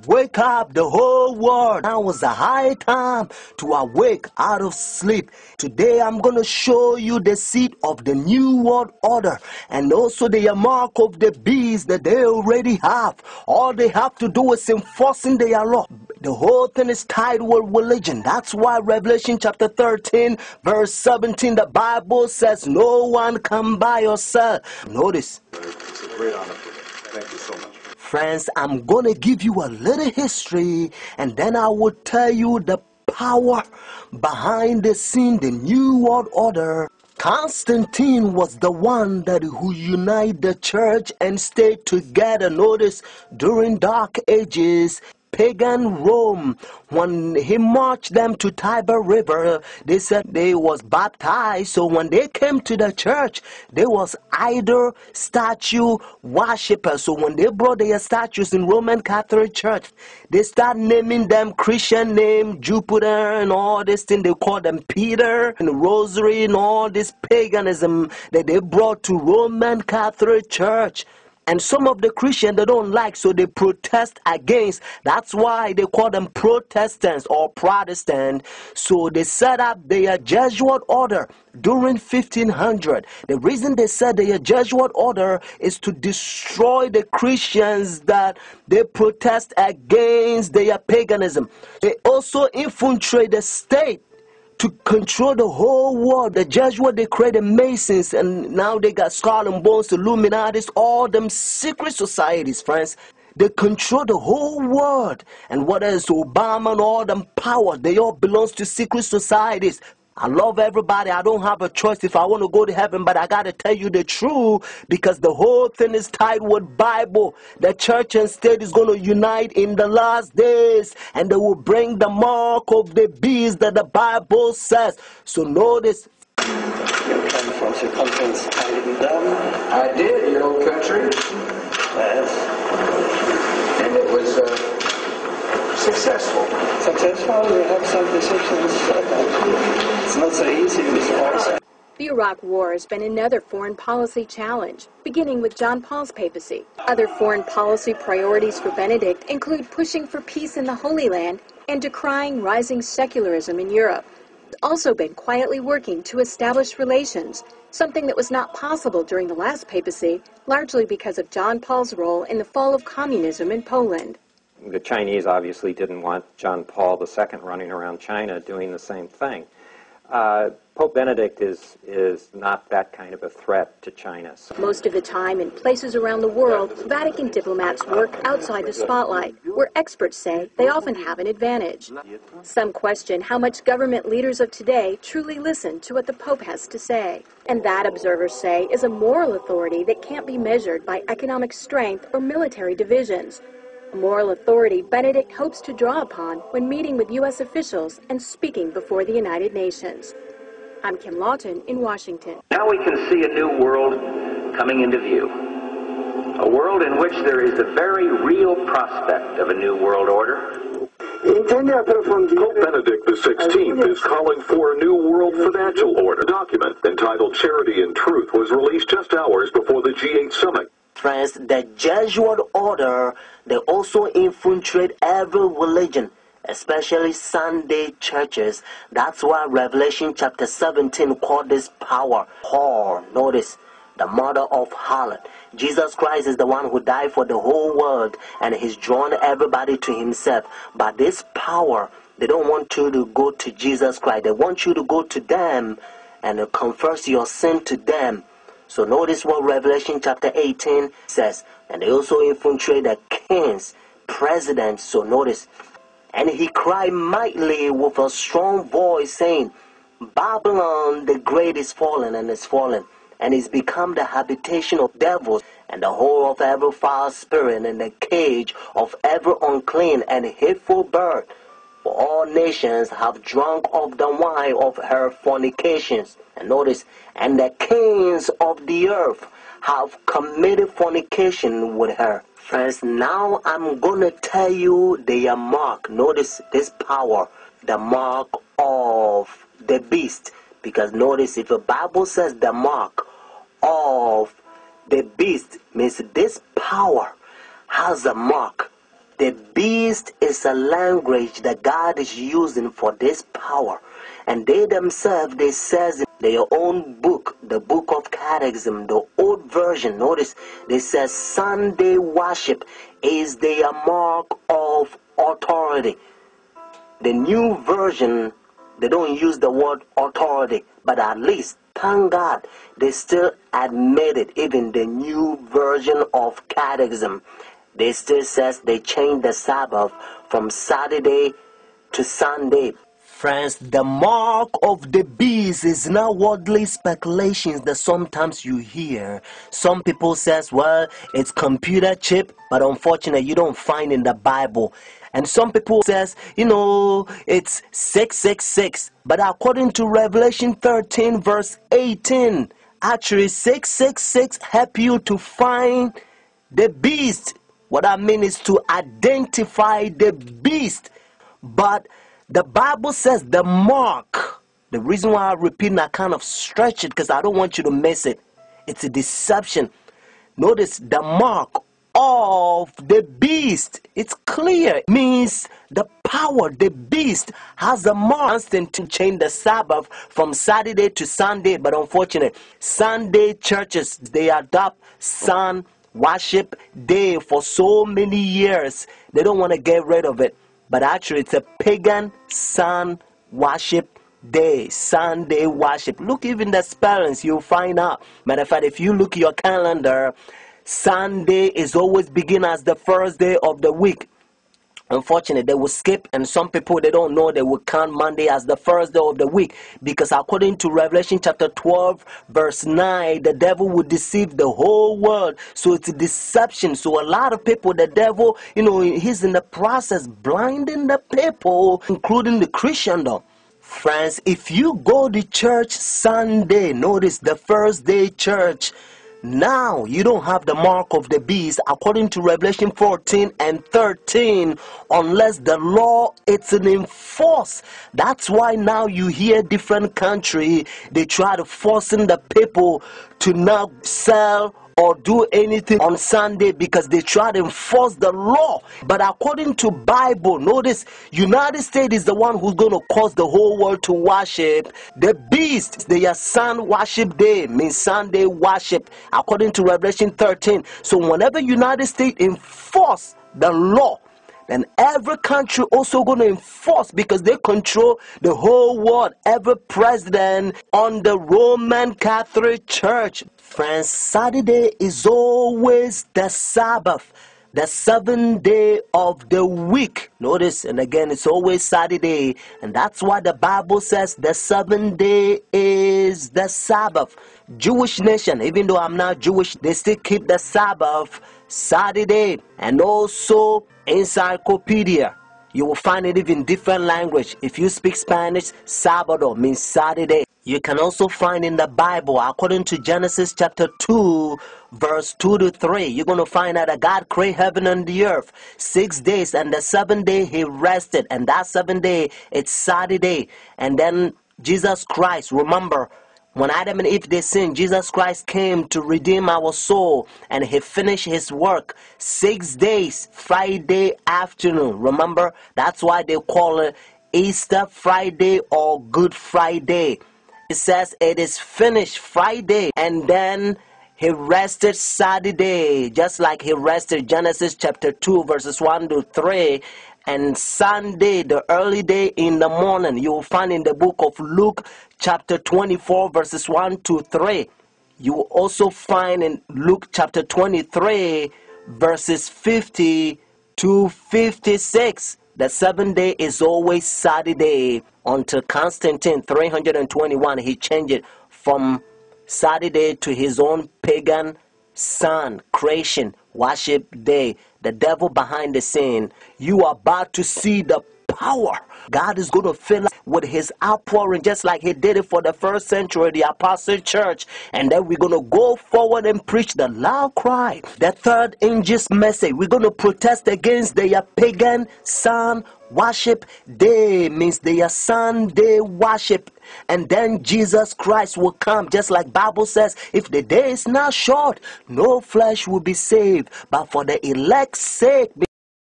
Wake up the whole world. Now is the high time to awake out of sleep. Today I'm going to show you the seed of the new world order and also the mark of the beast that they already have. All they have to do is enforcing their law. The whole thing is tied with religion. That's why Revelation chapter 13 verse 17, the Bible says no one can buy or sell. Notice. It's a great honor for me. Thank you so much. Friends, I'm going to give you a little history and then I will tell you the power behind the scene, the new world order. Constantine was the one who united the church and stayed together. Notice, during dark ages, pagan Rome, when he marched them to Tiber River, they said they was baptized. So when they came to the church, there was idol statue worshippers. So when they brought their statues in Roman Catholic Church, they start naming them Christian name, Jupiter and all this thing. They call them Peter and Rosary and all this paganism that they brought to Roman Catholic Church. And some of the Christians they don't like, so they protest against. That's why they call them Protestants or Protestant. So they set up their Jesuit order during 1500. The reason they set their Jesuit order is to destroy the Christians that they protest against their paganism. They also infiltrate the state to control the whole world. The Jesuits, they created Masons, and now they got Skull and Bones, Illuminatis, all them secret societies, friends. They control the whole world. And what else? Obama and all them power, they all belongs to secret societies. I love everybody. I don't have a choice if I want to go to heaven, but I got to tell you the truth because the whole thing is tied with Bible. The church and state is going to unite in the last days and they will bring the mark of the beast that the Bible says. So notice. You come from circumference I did, your old country. Yes. And it was successful. Successful? You have some decisions. It's not so easy, Mr. Morrison. The Iraq War has been another foreign policy challenge, beginning with John Paul's papacy. Other foreign policy priorities for Benedict include pushing for peace in the Holy Land and decrying rising secularism in Europe. He's also been quietly working to establish relations, something that was not possible during the last papacy, largely because of John Paul's role in the fall of communism in Poland. The Chinese obviously didn't want John Paul II running around China doing the same thing. Pope Benedict is not that kind of a threat to China. Most of the time, in places around the world, Vatican diplomats work outside the spotlight, where experts say they often have an advantage. Some question how much government leaders of today truly listen to what the Pope has to say. And that, observers say, is a moral authority that can't be measured by economic strength or military divisions. A moral authority Benedict hopes to draw upon when meeting with U.S. officials and speaking before the United Nations. I'm Kim Lawton in Washington. Now we can see a new world coming into view. A world in which there is the very real prospect of a new world order. Pope Benedict XVI is calling for a new world financial order. A document entitled Charity and Truth was released just hours before the G8 summit. Friends, the Jesuit order, they also infiltrate every religion, especially Sunday churches. That's why Revelation chapter 17 called this power whore. Notice, the mother of harlot. Jesus Christ is the one who died for the whole world and he's drawn everybody to himself. But this power, they don't want you to go to Jesus Christ. They want you to go to them and confess your sin to them. So notice what Revelation chapter 18 says. And they also infiltrate the kings, presidents. So notice. And he cried mightily with a strong voice, saying, Babylon the great is fallen and is fallen, and is become the habitation of devils, and the hole of every foul spirit, and the cage of every unclean and hateful bird. For all nations have drunk of the wine of her fornications. And notice, and the kings of the earth have committed fornication with her. Friends, now I'm going to tell you their mark. Notice this power, the mark of the beast. Because notice, if the Bible says the mark of the beast, means this power has a mark. The beast is a language that God is using for this power. And they themselves, they says in their own book, the book of Catechism, the old version, notice, they says Sunday worship is their mark of authority. The new version, they don't use the word authority, but at least, thank God, they still admit it. Even the new version of Catechism, they still says they changed the Sabbath from Saturday to Sunday. Friends, the mark of the beast is not worldly speculations that sometimes you hear. Some people says, well, it's computer chip, but unfortunately you don't find in the Bible. And some people says, it's 666. But according to Revelation 13 verse 18, actually 666 help you to find the beast. What I mean is to identify the beast. But the Bible says the mark. The reason why I repeat and I kind of stretch it because I don't want you to miss it. It's a deception. Notice the mark of the beast. It's clear. It means the power, the beast has a mark to change the Sabbath from Saturday to Sunday. But unfortunately, Sunday churches, they adopt sun worship day for so many years. They don't want to get rid of it. But actually, it's a pagan sun worship day, Sunday worship. Look, even the spellings, you'll find out. Matter of fact, if you look at your calendar, Sunday is always begin as the first day of the week. Unfortunately, they will skip, and some people, they don't know, they will count Monday as the first day of the week, because according to Revelation chapter 12 verse 9, the devil will deceive the whole world. So it's a deception. So a lot of people, the devil, he's in the process blinding the people, including the Christendom. Friends, if you go to church Sunday, notice the first day church, now you don't have the mark of the beast according to Revelation 14 and 13 unless the law is enforced. That's why now you hear different country, they try to forcing the people to not sell or do anything on Sunday because they try to enforce the law. But according to Bible, notice United States is the one who's going to cause the whole world to worship the beast. Their sun worship day means Sunday worship according to Revelation 13. So whenever United States enforce the law, then every country also going to enforce, because they control the whole world. Every president on the Roman Catholic Church. Friends, Saturday is always the Sabbath, the seventh day of the week. Notice, and again, it's always Saturday, and that's why the Bible says the seventh day is the Sabbath. Jewish nation, even though I'm not Jewish, they still keep the Sabbath Saturday. And also encyclopedia, you will find it even different language. If you speak Spanish, Sábado means Saturday. You can also find in the Bible, according to Genesis chapter 2 verse 2 to 3, you're going to find out that God created heaven and the earth 6 days, and the seventh day he rested, and that seventh day it's Saturday. And then Jesus Christ, remember, when Adam and Eve they sinned, Jesus Christ came to redeem our soul, and he finished his work 6 days, Friday afternoon. Remember, that's why they call it Easter Friday or Good Friday. It says it is finished Friday, and then he rested Saturday, just like he rested Genesis chapter 2 verses 1 to 3. And Sunday, the early day in the morning, you will find in the book of Luke chapter 24 verses 1 to 3. You will also find in Luke chapter 23 verses 50 to 56. The seventh day is always Saturday until Constantine 321. He changed it from Saturday to his own pagan sun creation worship day. The devil behind the scene. You are about to see the power. God is going to fill us with his outpouring, just like he did it for the first century, the apostle church. And then we're going to go forward and preach the loud cry, the third angel's message. We're going to protest against their pagan sun worship day, means their Sunday worship. And then Jesus Christ will come, just like Bible says, if the day is not short, no flesh will be saved, but for the elect's sake,